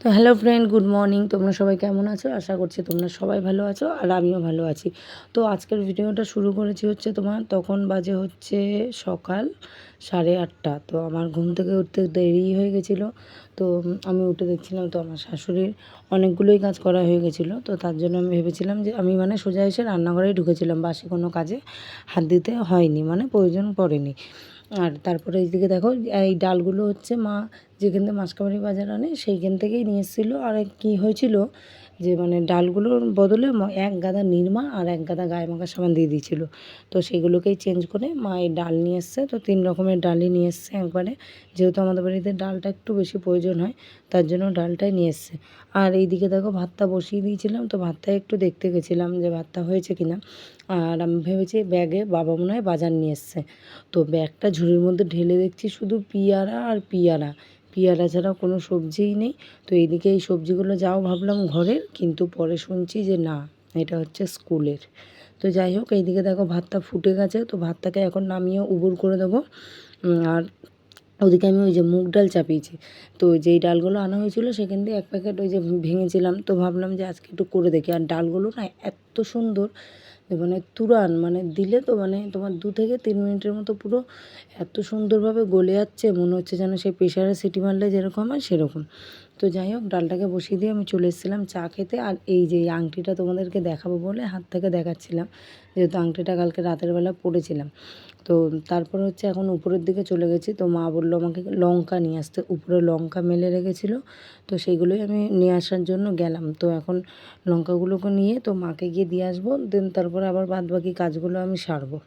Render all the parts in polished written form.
তো hello friend, good morning. তোমরা সবাই কেমন আছো? আশা করছি তোমরা সবাই ভালো আছো আর আমিও ভালো আছি। তো আজকের ভিডিওটা শুরু করেছি হচ্ছে তখন বাজে হচ্ছে সকাল 8:30। তো আমার ঘুম থেকে উঠতে দেরি হয়ে গেছিলো। তো আমি উঠে দেখছিলাম তো আমার শাশুড়ির অনেকগুলোই কাজ করা হয়ে গেছিলো। তো তার জন্য আমি ভেবেছিলাম যে আমি সোজা এসে রান্নাঘরেই ঢুকেছিলাম, বাসি কোনো কাজে হাত দিতে হয়নি, প্রয়োজন পড়েনি। আর তারপরে এইদিকে দেখো, এই ডালগুলো হচ্ছে মা যেখান থেকে মাসকাবাড়ি বাজার আনে সেইখান থেকেই নিয়ে এসেছিলো। আর কী হয়েছিল যে ডালগুলোর বদলে এক গাদা নিরমা আর এক গাদা গায়ে মাখার সাবান দিয়ে দিয়েছিলো। তো সেগুলোকেই চেঞ্জ করে মা এই ডাল নিয়ে এসছে। তো 3 রকমের ডালই নিয়ে এসছে একবারে, যেহেতু আমাদের বাড়িতে ডালটা একটু বেশি প্রয়োজন হয় তার জন্য ডালটাই নিয়ে এসছে। আর এইদিকে দেখো ভাতটা বসিয়ে দিয়েছিলাম। তো ভাতটা একটু দেখতে গেছিলাম যে ভাতটা হয়েছে কিনা। আর আমি ভেবেছি ব্যাগে বাবা মনে হয় বাজার নিয়ে এসছে। তো ব্যাগটা ঝুড়ির মধ্যে ঢেলে দেখছি শুধু পিয়ারা আর পিয়ারা, পিয়ারা ছাড়া কোনো সবজিই নেই। তো এইদিকে এই সবজিগুলো যাও ভাবলাম ঘরের, কিন্তু পরে শুনছি যে না, এটা হচ্ছে স্কুলের। তো যাই হোক, এইদিকে দেখো ভাতটা ফুটে গেছে। তো ভাতটাকে এখন নামিয়ে উবুর করে দেবো। আর ওদিকে আমি ওই যে মুগ ডাল চাপিয়েছি। তো যেই ডালগুলো আনা হয়েছিল সেখান দিয়ে এক প্যাকেট ওই যে ভেঙেছিলাম। তো ভাবলাম যে আজকে একটু করে দেখি। আর ডালগুলো না এত সুন্দর, তুরান দিলে তো তোমার 2 থেকে 3 মিনিটের মতো পুরো এত সুন্দরভাবে গলে যাচ্ছে, মনে হচ্ছে যেন সেই প্রেশারে সিটি মারলে যেরকম হয় সেরকম। তো যাই হোক, ডালটাকে বসিয়ে দিয়ে আমি চলে এসেছিলাম চা খেতে। আর এই যে এই আংটিটা তোমাদেরকে দেখাবো বলে হাত থেকে দেখাচ্ছিলাম, যেহেতু আংটিটা কালকে রাতের বেলা পরেছিলাম। তো তারপর হচ্ছে এখন উপরের দিকে চলে গেছি। তো মা বললো আমাকে লঙ্কা নিয়ে আসতে, উপরে লঙ্কা মেলে রেখেছিলো। তো সেইগুলোই আমি নিয়ে আসার জন্য গেলাম। তো এখন লঙ্কাগুলোকে নিয়ে তো মাকে গিয়ে দিয়ে আসবো, দেন তারপরে আবার বাদ বাকি কাজগুলো আমি সারবো।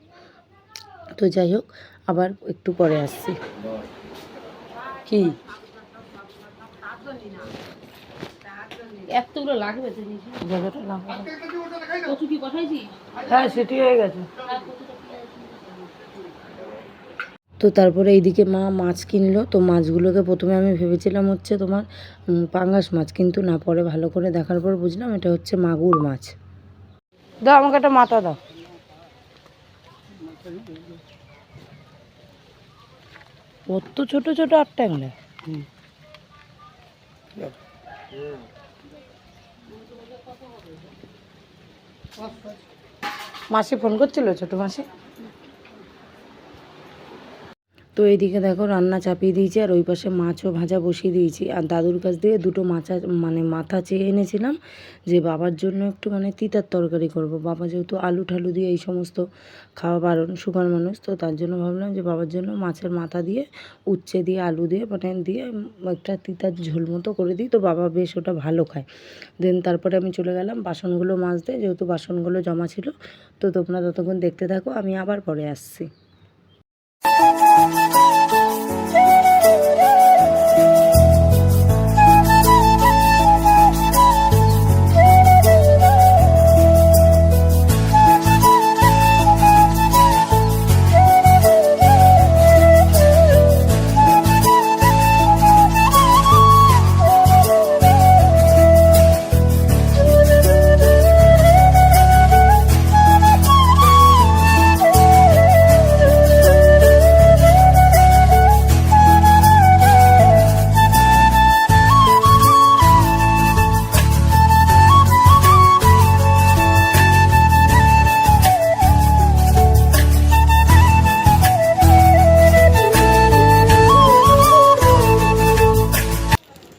তো যাই হোক, আবার একটু পরে আসছি। কি এতগুলো লাগবে? হ্যাঁ, সেটি হয়ে গেছে। তো তারপরে এইদিকে মা মাছ কিনলো। তো মাছগুলোকে প্রথমে আমি ভেবেছিলাম হচ্ছে তোমার পাঙ্গাস মাছ, কিন্তু না, পরে ভালো করে দেখার পর বুঝলাম এটা হচ্ছে মাগুর মাছ। দাও আমাকে একটা মাথা দাও। কত ছোট ছোট 8 ট্যাংরা। মাসি ফোন করছিল, ছোট মাসি। তো এইদিকে দেখো রান্না চাপিয়ে দিয়েছি, আর ওই পাশে মাছও ভাজা বসিয়ে দিয়েছি। আর দাদুর কাছ দিয়ে দুটো মাথা চেয়ে এনেছিলাম যে বাবার জন্য একটু তিতার তরকারি করব। বাবা যেহেতু আলু ঠালু দিয়ে এই সমস্ত খাওয়া বারণ, সুগার মানুষ, তো তার জন্য ভাবলাম যে বাবার জন্য মাছের মাথা দিয়ে উচ্ছে দিয়ে আলু দিয়ে দিয়ে একটা তিতার ঝোল মতো করে দিই। তো বাবা বেশ ওটা ভালো খায়। দেন তারপরে আমি চলে গেলাম বাসনগুলো মাজতে, যেহেতু বাসনগুলো জমা ছিল। তো তোমরা ততক্ষণ দেখতে থাকো, আমি আবার পরে আসছি।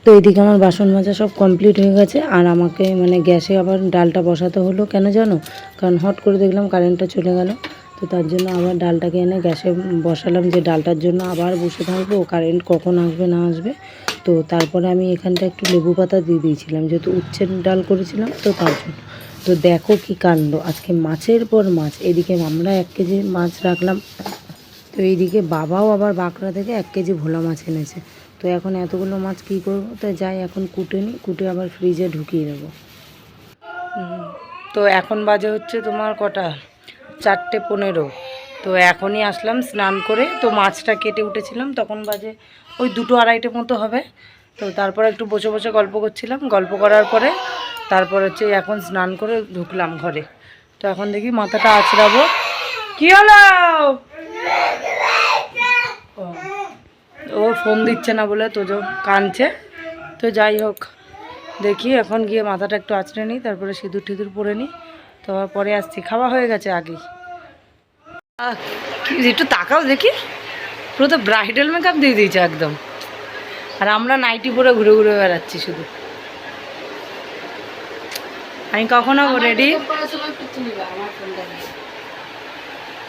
তো এইদিকে আমার বাসন মাজা সব কমপ্লিট হয়ে গেছে। আর আমাকে গ্যাসে আবার ডালটা বসাতে হলো, কেন জানো? কারণ হট করে দেখলাম কারেন্টটা চলে গেল। তো তার জন্য আবার ডালটাকে এনে গ্যাসে বসালাম, যে ডালটার জন্য আবার বসে থাকবো, কারেন্ট কখন আসবে না আসবে। তো তারপরে আমি এখানটা একটু লেবু পাতা দিয়ে দিয়েছিলাম, যেহেতু উচ্ছের ডাল করেছিলাম, তো তার জন্য। তো দেখো কি কাণ্ড, আজকে মাছের পর মাছ। এদিকে আমরা 1 কেজি মাছ রাখলাম। তো এইদিকে বাবাও আবার বাঁকড়া থেকে 1 কেজি ভোলা মাছ এনেছে। তো এখন এতগুলো মাছ কী করবো? তাই যাই এখন কুটে নিই, কুটে আবার ফ্রিজে ঢুকিয়ে দেবো। তো এখন বাজে হচ্ছে তোমার কটা, 4:15। তো এখনই আসলাম স্নান করে। তো মাছটা কেটে উঠেছিলাম, তখন বাজে ওই 2-2:30 মতো হবে। তো তারপর একটু বসে বসে গল্প করছিলাম, গল্প করার পরে তারপর হচ্ছে এখন স্নান করে ঢুকলাম ঘরে। তো এখন দেখি মাথাটা আঁচড়াবো। কি হলো? ও ফোন দিচ্ছে না বলে তো কাঁদছে। তো যাই হোক, দেখি এখন গিয়ে মাথাটা একটু আঁচড়ে নিই, তারপরে সিঁদুর টিঁদুর পরে নিই, তো পরে আসছি। খাওয়া হয়ে গেছে আগেই। একটু তাকাও দেখি, পুরো তো ব্রাইডাল মেকআপ দিয়ে দিয়েছে একদম। আর আমরা নাইটি পরে ঘুরে ঘুরে বেড়াচ্ছি শুধু। আমি কখন হবো রেডি?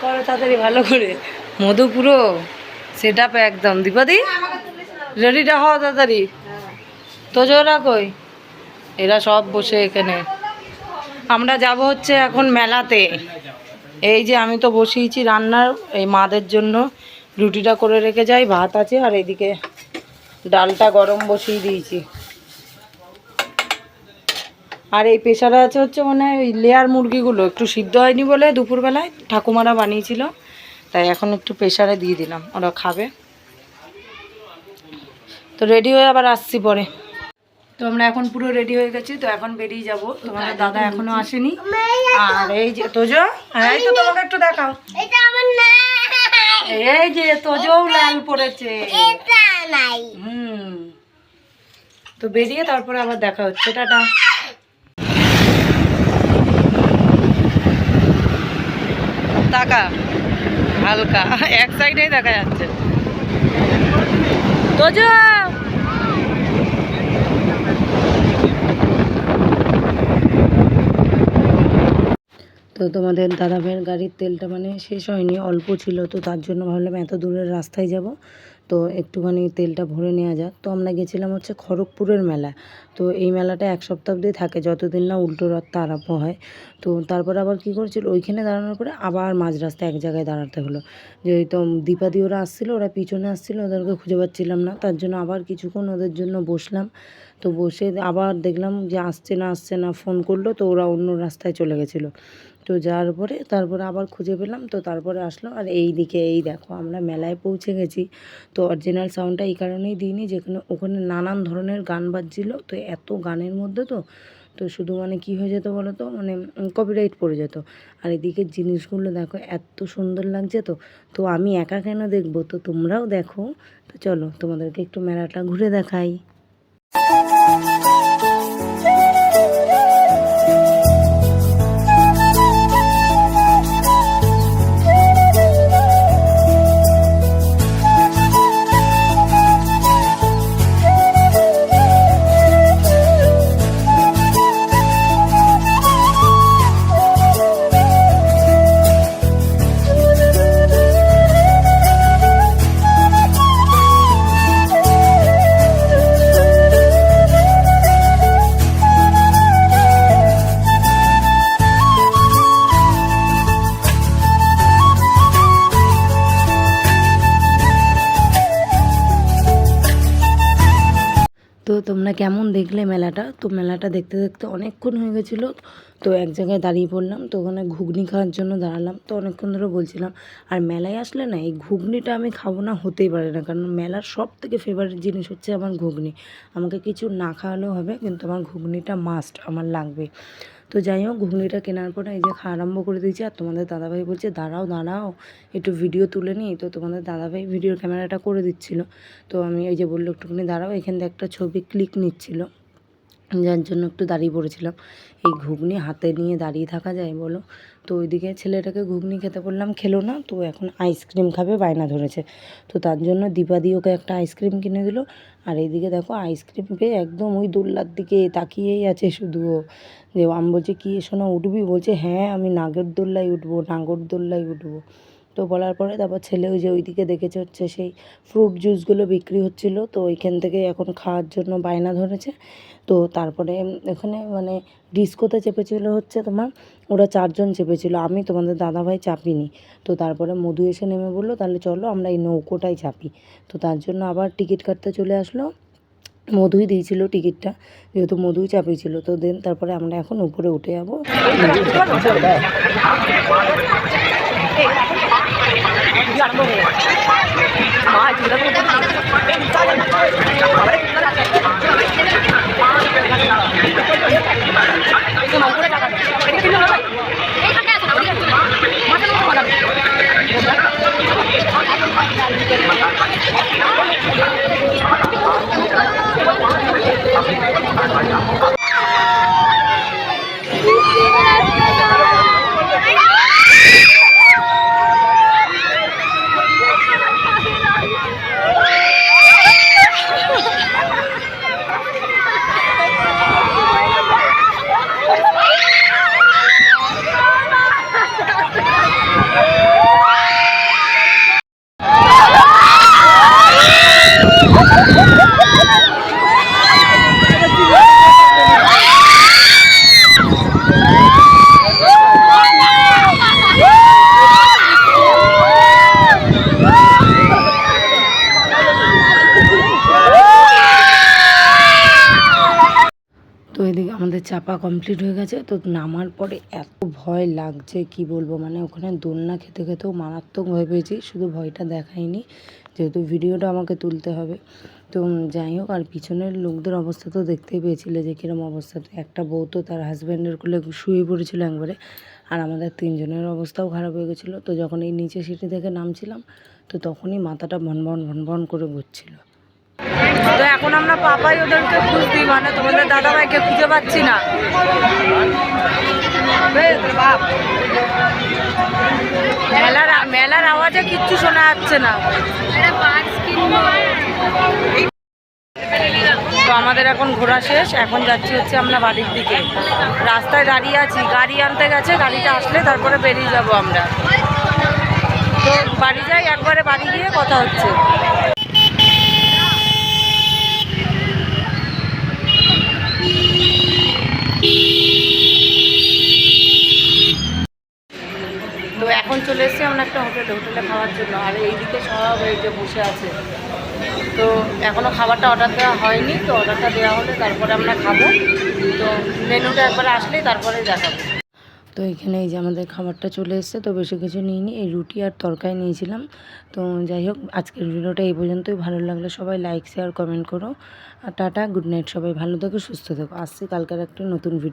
করো তাড়াতাড়ি ভালো করে। মধু পুরো সেট আপ একদম। দীপাদি রেডিটা হওয়া তাড়াতাড়ি। তো জোরা কই? এরা সব বসে এখানে। আমরা যাব হচ্ছে এখন মেলাতে। এই যে আমি তো বসিয়েছি রান্নার, এই মাদের জন্য রুটিটা করে রেখে যাই, ভাত আছে, আর এইদিকে ডালটা গরম বসিয়ে দিয়েছি। আর এই প্রেশারে আছে হচ্ছে মানে ওই লেয়ার মুরগিগুলো একটু সিদ্ধ হয়নি বলে দুপুরবেলায় ঠাকুমারা বানিয়েছিল, তাই এখন একটু প্রেশারে দিয়ে দিলাম, ওরা খাবে। তো রেডি হয়ে আবার আসছি পরে। তো আমরা এখন পুরো রেডি হয়ে গেছি, তো এখন বেরিয়ে যাব। তোমাদের দাদা এখনো আসেনি। আর এই যে তোজো, এই তো তোমাকে একটু দেখাও, এই যে তোজোও লাল পড়েছে। তো বেরিয়ে তারপরে আবার দেখা হচ্ছে, টাটা। টাকা হালকা এক সাইডেই দেখা যাচ্ছে। তোজো তো তোমাদের দাদাভাইয়ের গাড়ির তেলটা মানে শেষ হয়নি, অল্প ছিল, তো তার জন্য ভাবলাম এত দূরের রাস্তায় যাব, তো একটুখানি তেলটা ভরে নেওয়া যাক। তো আমরা গেছিলাম হচ্ছে খড়গপুরের মেলা। তো এই মেলাটা এক সপ্তাহ অবধি থাকে, যতদিন না উল্টো রথটা আরম্ভ হয়। তো তারপর আবার কী করছিল, ওইখানে দাঁড়ানোর পরে আবার মাঝ রাস্তায় এক জায়গায় দাঁড়াতে হলো। যে ওই তো দীপাদি ওরা আসছিলো, ওরা পিছনে আসছিলো, ওদেরকে খুঁজে পাচ্ছিলাম না, তার জন্য আবার কিছুক্ষণ ওদের জন্য বসলাম। তো বসে আবার দেখলাম যে আসছে না, ফোন করলো, তো ওরা অন্য রাস্তায় চলে গেছিলো। তো যাওয়ার পরে তারপরে আবার খুঁজে পেলাম, তো তারপরে আসলো। আর এই দিকে এই দেখো আমরা মেলায় পৌঁছে গেছি। তো অরিজিনাল সাউন্ডটা এই কারণেই দিইনি, যেখানে ওখানে নানান ধরনের গান বাজছিল, তো এত গানের মধ্যে তো তো শুধু মানে কী হয়ে যেত বলো তো, মানে কপিরাইট পড়ে যেত। আর এদিকে জিনিসগুলো দেখো এত সুন্দর লাগছে। তো তো আমি একা কেন দেখবো, তো তোমরাও দেখো। তো চলো তোমাদেরকে একটু মেলাটা ঘুরে দেখাই। তো তোমরা কেমন দেখলে মেলাটা? তো মেলাটা দেখতে দেখতে অনেকক্ষণ হয়ে গেছিলো। তো এক জায়গায় দাঁড়িয়ে পড়লাম, তো ওখানে ঘুগনি খাওয়ার জন্য দাঁড়ালাম। তো অনেকক্ষণ ধরে বলছিলাম, আর মেলায় আসলে না এই ঘুগনিটা আমি খাবো না হতেই পারে না, কারণ মেলার সব থেকে ফেভারিট জিনিস হচ্ছে আমার ঘুগনি। আমাকে কিছু না খাওয়ালেও হবে, কিন্তু আমার ঘুগনিটা মাস্ট, আমার লাগবে। তো যাই হোক, ঘুগনিটা কেনার পরে এই যে খাওয়া আরম্ভ করে দিয়েছি। আর তোমাদের দাদাভাই বলছে দাঁড়াও একটু ভিডিও তুলে নিই। তো তোমাদের দাদাভাই ভিডিওর ক্যামেরাটা করে দিচ্ছিলো। তো আমি এই যে বললো একটুখানি দাঁড়াও, এখান থেকে একটা ছবি ক্লিক নিচ্ছিল, যার জন্য একটু দাঁড়িয়ে পড়েছিলাম। এই ঘুগনি হাতে নিয়ে দাঁড়িয়ে থাকা যায় বলো? তো ওইদিকে ছেলেটাকে ঘুগনি খেতে বললাম, খেলো না, তো এখন আইসক্রিম খাবে বায়না ধরেছে। তো তার জন্য দীপাদি ওকে একটা আইসক্রিম কিনে দিল। আর এইদিকে দেখো আইসক্রিম পেয়ে একদম ওই দোলনার দিকে তাকিয়েই আছে শুধু ও। যে আমি বলছি কী শোনা উঠবি? বলছে হ্যাঁ আমি নাগরদোল্লায় উঠবো। তো বলার পরে তারপর ছেলে ওই যে ওইদিকে দেখেছে হচ্ছে সেই ফ্রুট জুসগুলো বিক্রি হচ্ছিলো, তো ওইখান থেকে এখন খাওয়ার জন্য বায়না ধরেছে। তো তারপরে এখানে মানে ডিস্কোতে চেপেছিল হচ্ছে তোমার, ওরা 4 জন চেপেছিল, আমি তোমাদের দাদাভাই চাপিনি। তো তারপরে মধু এসে নেমে বললো তাহলে চলো আমরা এই নৌকোটাই চাপি। তো তার জন্য আবার টিকিট কাটতে চলে আসলো। মধুই দিয়েছিল টিকিটটা, যেহেতু মধুই চাপিয়েছিল। তো দেন তারপরে আমরা এখন উপরে উঠে যাবো। চাপা কমপ্লিট হয়ে গেছে। তো নামার পরে এত ভয় লাগছে কি বলবো, মানে ওখানে দোলনা খেতে খেতেও মারাত্মক ভয় পেয়েছি, শুধু ভয়টা দেখাইনি যেহেতু ভিডিওটা আমাকে তুলতে হবে। তো যাই হোক, আর পিছনের লোকদের অবস্থা তো দেখতেই পেয়েছিলে যে কীরকম অবস্থা। তো একটা বউ তো তার হাজব্যান্ডের কোলে শুয়ে পড়েছিল একবারে, আর আমাদের তিনজনের অবস্থাও খারাপ হয়ে গেছিলো। তো যখন এই নিচে সিঁড়ি থেকে নামছিলাম তো তখনই মাথাটা ভনভন ভনভন করে ঘুরছিল। তো এখন আমরা পাপাই ওদেরকে খুঁজছি, মানে তোমাদের দাদাভাইকে খুঁজে পাচ্ছি না। মেলার আওয়াজে কিচ্ছু শোনা যাচ্ছে না। তো আমাদের এখন ঘোরা শেষ, এখন যাচ্ছি হচ্ছে আমরা বাড়ির দিকে। রাস্তায় দাঁড়িয়ে আছি, গাড়ি আনতে গেছে, গাড়িটা আসলে তারপরে বেরিয়ে যাব আমরা। তো বাড়ি যাই, একবারে বাড়ি গিয়ে কথা হচ্ছে। তো এখন চলে এসেছি আমরা একটা হোটেলে খাওয়ার জন্য, আর এইদিকে সব এই যে বসে আছে। তো এখনও খাবারটা অর্ডার দেওয়া হয়নি, তো অর্ডারটা দেওয়া হলে তারপরে আমরা খাবো। তো মেনুটা একবারে আসলেই তারপরে দেখাবো। তো এখানে এই যে আমাদের খাবারটা চলে এসেছে। তো বেশি কিছু নিইনি, এই রুটি আর তরকারি নিয়েছিলাম। তো যাই হোক, আজকের ভিডিওটা এই পর্যন্তই। ভালো লাগলে সবাই লাইক শেয়ার কমেন্ট করো। আর টাটা, গুড নাইট, সবাই ভালো থেকো সুস্থ থেকো। আসছি কালকের একটা নতুন ভিডিও।